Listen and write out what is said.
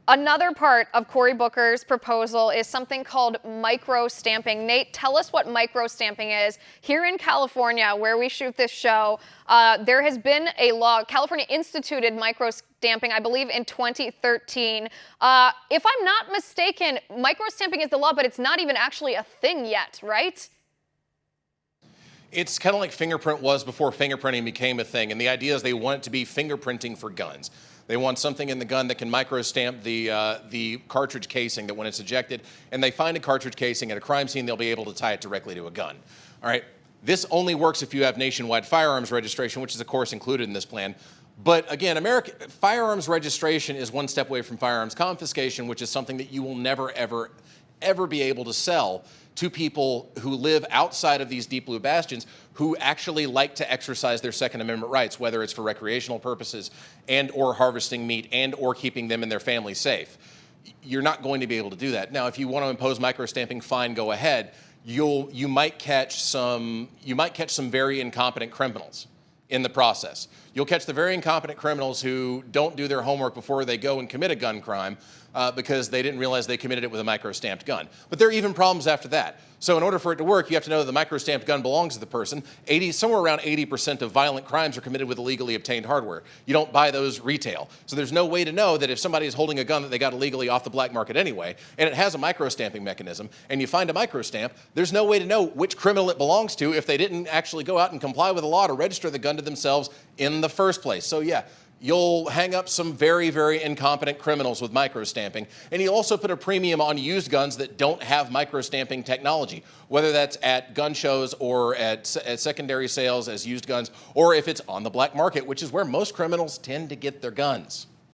Another part of Cory Booker's proposal is something called micro-stamping. Nate, tell us what micro-stamping is. Here in California, where we shoot this show, there has been a law. California instituted micro-stamping, I believe, in 2013. If I'm not mistaken, micro-stamping is the law, but it's not even actually a thing yet, right? It's kind of like fingerprint was before fingerprinting became a thing. And the idea is they want it to be fingerprinting for guns. They want something in the gun that can micro-stamp the cartridge casing, that when it's ejected and they find a cartridge casing at a crime scene, they'll be able to tie it directly to a gun. All right. This only works if you have nationwide firearms registration, which is, of course, included in this plan. But again, firearms registration is one step away from firearms confiscation, which is something that you will never, ever be able to sell to people who live outside of these deep blue bastions who actually like to exercise their Second Amendment rights, whether it's for recreational purposes and or harvesting meat and or keeping them and their family safe. You're not going to be able to do that. Now, if you want to impose micro-stamping, fine, go ahead. You might catch some very incompetent criminals in the process. You'll catch the very incompetent criminals who don't do their homework before they go and commit a gun crime because they didn't realize they committed it with a micro-stamped gun. But there are even problems after that. So in order for it to work, you have to know that the micro-stamped gun belongs to the person. Somewhere around 80% of violent crimes are committed with illegally obtained hardware. You don't buy those retail. So there's no way to know that if somebody is holding a gun that they got illegally off the black market anyway, and it has a micro-stamping mechanism, and you find a micro-stamp, there's no way to know which criminal it belongs to if they didn't actually go out and comply with the law to register the gun to themselves in the first place. So yeah, you'll hang up some very, very incompetent criminals with micro-stamping, and you also put a premium on used guns that don't have micro-stamping technology, whether that's at gun shows or at secondary sales as used guns, or if it's on the black market, which is where most criminals tend to get their guns.